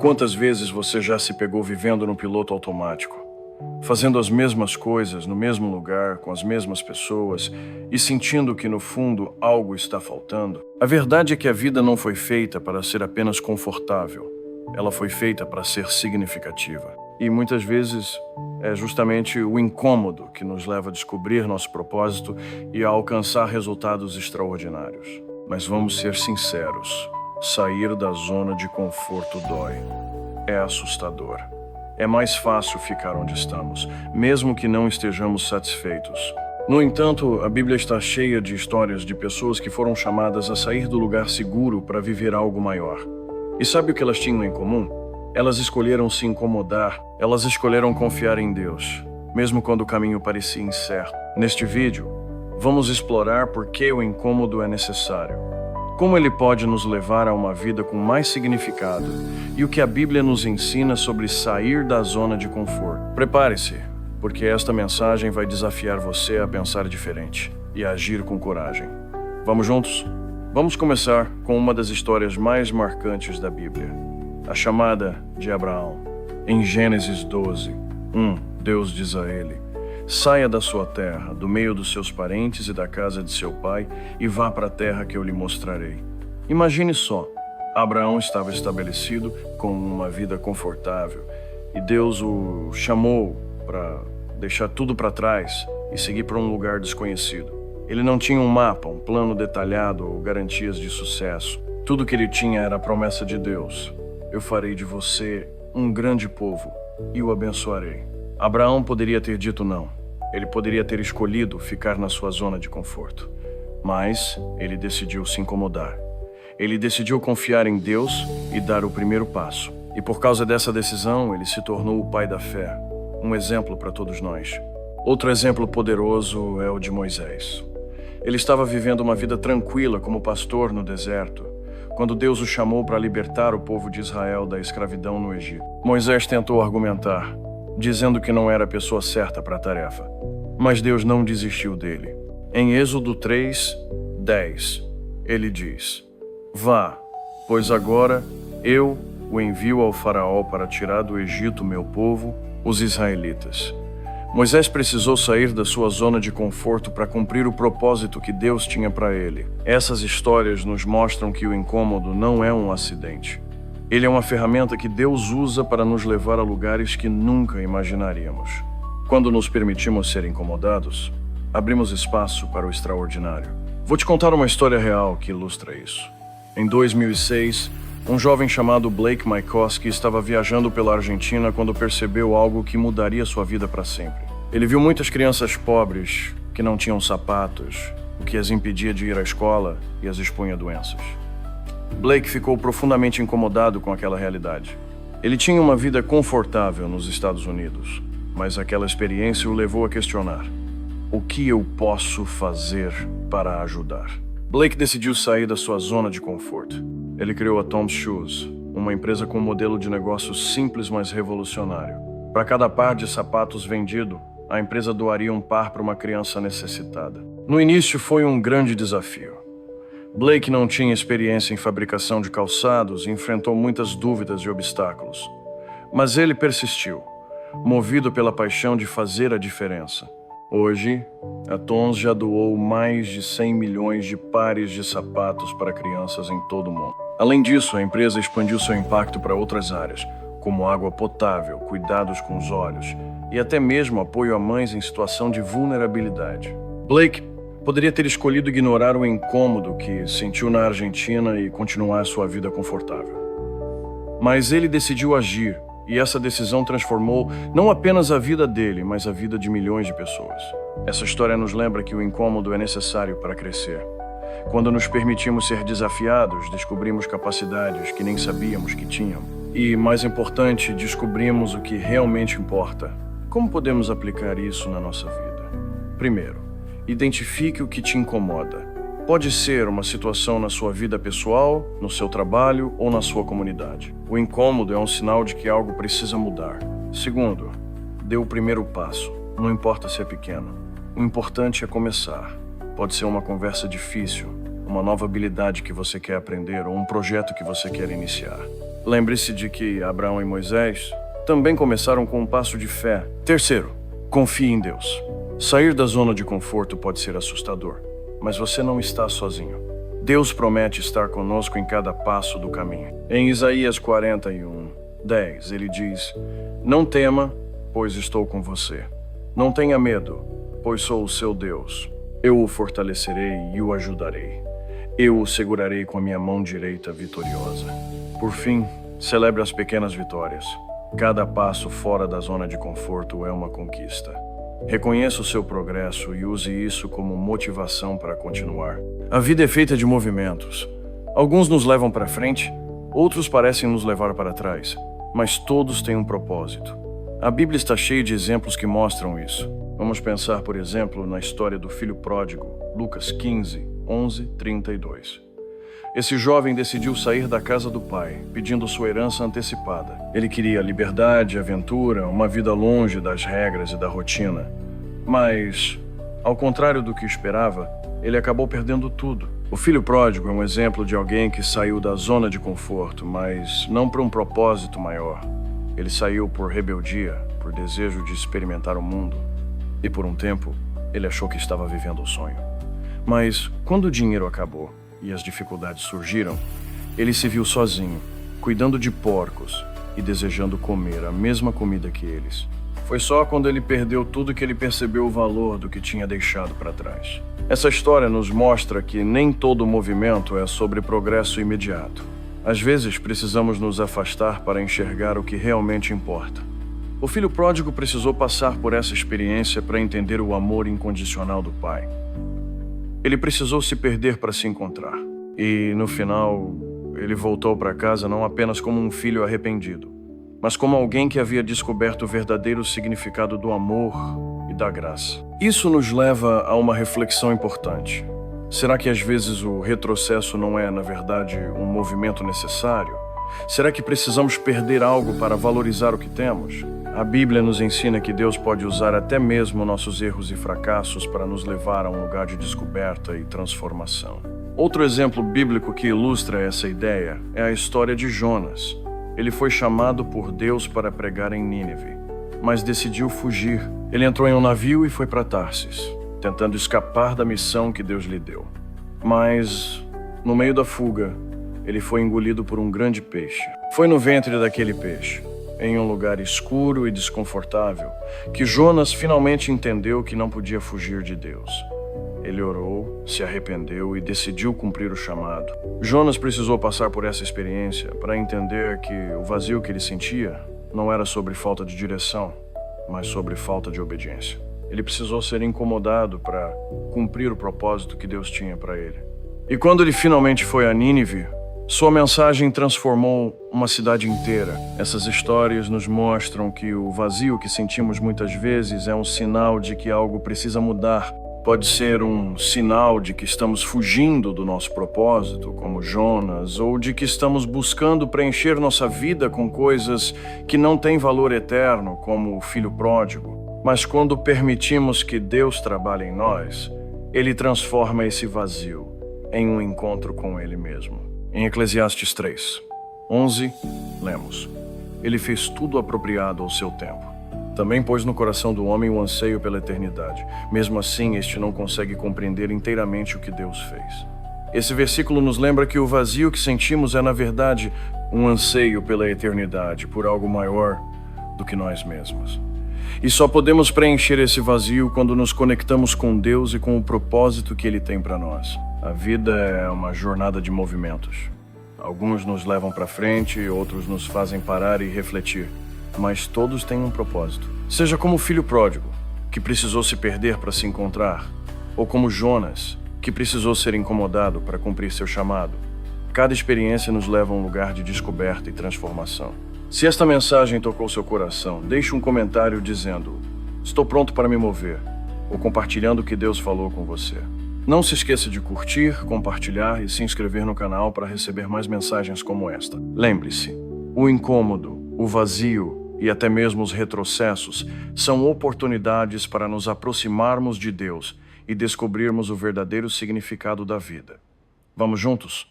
Quantas vezes você já se pegou vivendo no piloto automático, fazendo as mesmas coisas no mesmo lugar, com as mesmas pessoas e sentindo que no fundo algo está faltando? A verdade é que a vida não foi feita para ser apenas confortável. Ela foi feita para ser significativa. E muitas vezes é justamente o incômodo que nos leva a descobrir nosso propósito e a alcançar resultados extraordinários. Mas vamos ser sinceros, sair da zona de conforto dói. É assustador. É mais fácil ficar onde estamos, mesmo que não estejamos satisfeitos. No entanto, a Bíblia está cheia de histórias de pessoas que foram chamadas a sair do lugar seguro para viver algo maior. E sabe o que elas tinham em comum? Elas escolheram se incomodar, elas escolheram confiar em Deus, mesmo quando o caminho parecia incerto. Neste vídeo, vamos explorar por que o incômodo é necessário, como ele pode nos levar a uma vida com mais significado e o que a Bíblia nos ensina sobre sair da zona de conforto. Prepare-se, porque esta mensagem vai desafiar você a pensar diferente e a agir com coragem. Vamos juntos? Vamos começar com uma das histórias mais marcantes da Bíblia, a chamada de Abraão. Em Gênesis 12, Deus diz a ele: saia da sua terra, do meio dos seus parentes e da casa de seu pai, e vá para a terra que eu lhe mostrarei. Imagine só, Abraão estava estabelecido com uma vida confortável, e Deus o chamou para deixar tudo para trás e seguir para um lugar desconhecido. Ele não tinha um mapa, um plano detalhado ou garantias de sucesso. Tudo que ele tinha era a promessa de Deus: eu farei de você um grande povo e o abençoarei. Abraão poderia ter dito não. Ele poderia ter escolhido ficar na sua zona de conforto. Mas ele decidiu se incomodar. Ele decidiu confiar em Deus e dar o primeiro passo. E por causa dessa decisão, ele se tornou o pai da fé, um exemplo para todos nós. Outro exemplo poderoso é o de Moisés. Ele estava vivendo uma vida tranquila como pastor no deserto, quando Deus o chamou para libertar o povo de Israel da escravidão no Egito. Moisés tentou argumentar, dizendo que não era a pessoa certa para a tarefa. Mas Deus não desistiu dele. Em Êxodo 3:10, ele diz: vá, pois agora eu o envio ao faraó para tirar do Egito meu povo, os israelitas. Moisés precisou sair da sua zona de conforto para cumprir o propósito que Deus tinha para ele. Essas histórias nos mostram que o incômodo não é um acidente. Ele é uma ferramenta que Deus usa para nos levar a lugares que nunca imaginaríamos. Quando nos permitimos ser incomodados, abrimos espaço para o extraordinário. Vou te contar uma história real que ilustra isso. Em 2006, um jovem chamado Blake Mycoskie estava viajando pela Argentina quando percebeu algo que mudaria sua vida para sempre. Ele viu muitas crianças pobres que não tinham sapatos, o que as impedia de ir à escola e as expunha a doenças. Blake ficou profundamente incomodado com aquela realidade. Ele tinha uma vida confortável nos Estados Unidos, mas aquela experiência o levou a questionar: o que eu posso fazer para ajudar? Blake decidiu sair da sua zona de conforto. Ele criou a Tom's Shoes, uma empresa com um modelo de negócio simples, mas revolucionário. Para cada par de sapatos vendido, a empresa doaria um par para uma criança necessitada. No início foi um grande desafio. Blake não tinha experiência em fabricação de calçados e enfrentou muitas dúvidas e obstáculos. Mas ele persistiu, movido pela paixão de fazer a diferença. Hoje, a Tom's já doou mais de 100 milhões de pares de sapatos para crianças em todo o mundo. Além disso, a empresa expandiu seu impacto para outras áreas, como água potável, cuidados com os olhos e até mesmo apoio a mães em situação de vulnerabilidade. Blake poderia ter escolhido ignorar o incômodo que sentiu na Argentina e continuar sua vida confortável. Mas ele decidiu agir, e essa decisão transformou não apenas a vida dele, mas a vida de milhões de pessoas. Essa história nos lembra que o incômodo é necessário para crescer. Quando nos permitimos ser desafiados, descobrimos capacidades que nem sabíamos que tínhamos. E, mais importante, descobrimos o que realmente importa. Como podemos aplicar isso na nossa vida? Primeiro, identifique o que te incomoda. Pode ser uma situação na sua vida pessoal, no seu trabalho ou na sua comunidade. O incômodo é um sinal de que algo precisa mudar. Segundo, dê o primeiro passo. Não importa se é pequeno. O importante é começar. Pode ser uma conversa difícil, uma nova habilidade que você quer aprender ou um projeto que você quer iniciar. Lembre-se de que Abraão e Moisés também começaram com um passo de fé. Terceiro, confie em Deus. Sair da zona de conforto pode ser assustador, mas você não está sozinho. Deus promete estar conosco em cada passo do caminho. Em Isaías 41:10, ele diz: "Não tema, pois estou com você. Não tenha medo, pois sou o seu Deus. Eu o fortalecerei e o ajudarei. Eu o segurarei com a minha mão direita vitoriosa." Por fim, celebre as pequenas vitórias. Cada passo fora da zona de conforto é uma conquista. Reconheça o seu progresso e use isso como motivação para continuar. A vida é feita de movimentos. Alguns nos levam para frente, outros parecem nos levar para trás, mas todos têm um propósito. A Bíblia está cheia de exemplos que mostram isso. Vamos pensar, por exemplo, na história do filho pródigo, Lucas 15:11-32. Esse jovem decidiu sair da casa do pai, pedindo sua herança antecipada. Ele queria liberdade, aventura, uma vida longe das regras e da rotina. Mas, ao contrário do que esperava, ele acabou perdendo tudo. O filho pródigo é um exemplo de alguém que saiu da zona de conforto, mas não para um propósito maior. Ele saiu por rebeldia, por desejo de experimentar o mundo. E por um tempo, ele achou que estava vivendo o sonho. Mas, quando o dinheiro acabou e as dificuldades surgiram, ele se viu sozinho, cuidando de porcos e desejando comer a mesma comida que eles. Foi só quando ele perdeu tudo que ele percebeu o valor do que tinha deixado para trás. Essa história nos mostra que nem todo movimento é sobre progresso imediato. Às vezes, precisamos nos afastar para enxergar o que realmente importa. O filho pródigo precisou passar por essa experiência para entender o amor incondicional do pai. Ele precisou se perder para se encontrar. E, no final, ele voltou para casa não apenas como um filho arrependido, mas como alguém que havia descoberto o verdadeiro significado do amor e da graça. Isso nos leva a uma reflexão importante. Será que às vezes o retrocesso não é, na verdade, um movimento necessário? Será que precisamos perder algo para valorizar o que temos? A Bíblia nos ensina que Deus pode usar até mesmo nossos erros e fracassos para nos levar a um lugar de descoberta e transformação. Outro exemplo bíblico que ilustra essa ideia é a história de Jonas. Ele foi chamado por Deus para pregar em Nínive, mas decidiu fugir. Ele entrou em um navio e foi para Tarsis, tentando escapar da missão que Deus lhe deu. Mas, no meio da fuga, ele foi engolido por um grande peixe. Foi no ventre daquele peixe, em um lugar escuro e desconfortável, que Jonas finalmente entendeu que não podia fugir de Deus. Ele orou, se arrependeu e decidiu cumprir o chamado. Jonas precisou passar por essa experiência para entender que o vazio que ele sentia não era sobre falta de direção, mas sobre falta de obediência. Ele precisou ser incomodado para cumprir o propósito que Deus tinha para ele. E quando ele finalmente foi a Nínive, sua mensagem transformou uma cidade inteira. Essas histórias nos mostram que o vazio que sentimos muitas vezes é um sinal de que algo precisa mudar. Pode ser um sinal de que estamos fugindo do nosso propósito, como Jonas, ou de que estamos buscando preencher nossa vida com coisas que não têm valor eterno, como o filho pródigo. Mas quando permitimos que Deus trabalhe em nós, Ele transforma esse vazio em um encontro com Ele mesmo. Em Eclesiastes 3:11, lemos: Ele fez tudo apropriado ao seu tempo. Também pôs no coração do homem o anseio pela eternidade. Mesmo assim, este não consegue compreender inteiramente o que Deus fez. Esse versículo nos lembra que o vazio que sentimos é, na verdade, um anseio pela eternidade, por algo maior do que nós mesmos. E só podemos preencher esse vazio quando nos conectamos com Deus e com o propósito que Ele tem para nós. A vida é uma jornada de movimentos. Alguns nos levam para frente, outros nos fazem parar e refletir. Mas todos têm um propósito. Seja como o filho pródigo, que precisou se perder para se encontrar, ou como Jonas, que precisou ser incomodado para cumprir seu chamado. Cada experiência nos leva a um lugar de descoberta e transformação. Se esta mensagem tocou seu coração, deixe um comentário dizendo: estou pronto para me mover, ou compartilhando o que Deus falou com você. Não se esqueça de curtir, compartilhar e se inscrever no canal para receber mais mensagens como esta. Lembre-se, o incômodo, o vazio e até mesmo os retrocessos são oportunidades para nos aproximarmos de Deus e descobrirmos o verdadeiro significado da vida. Vamos juntos?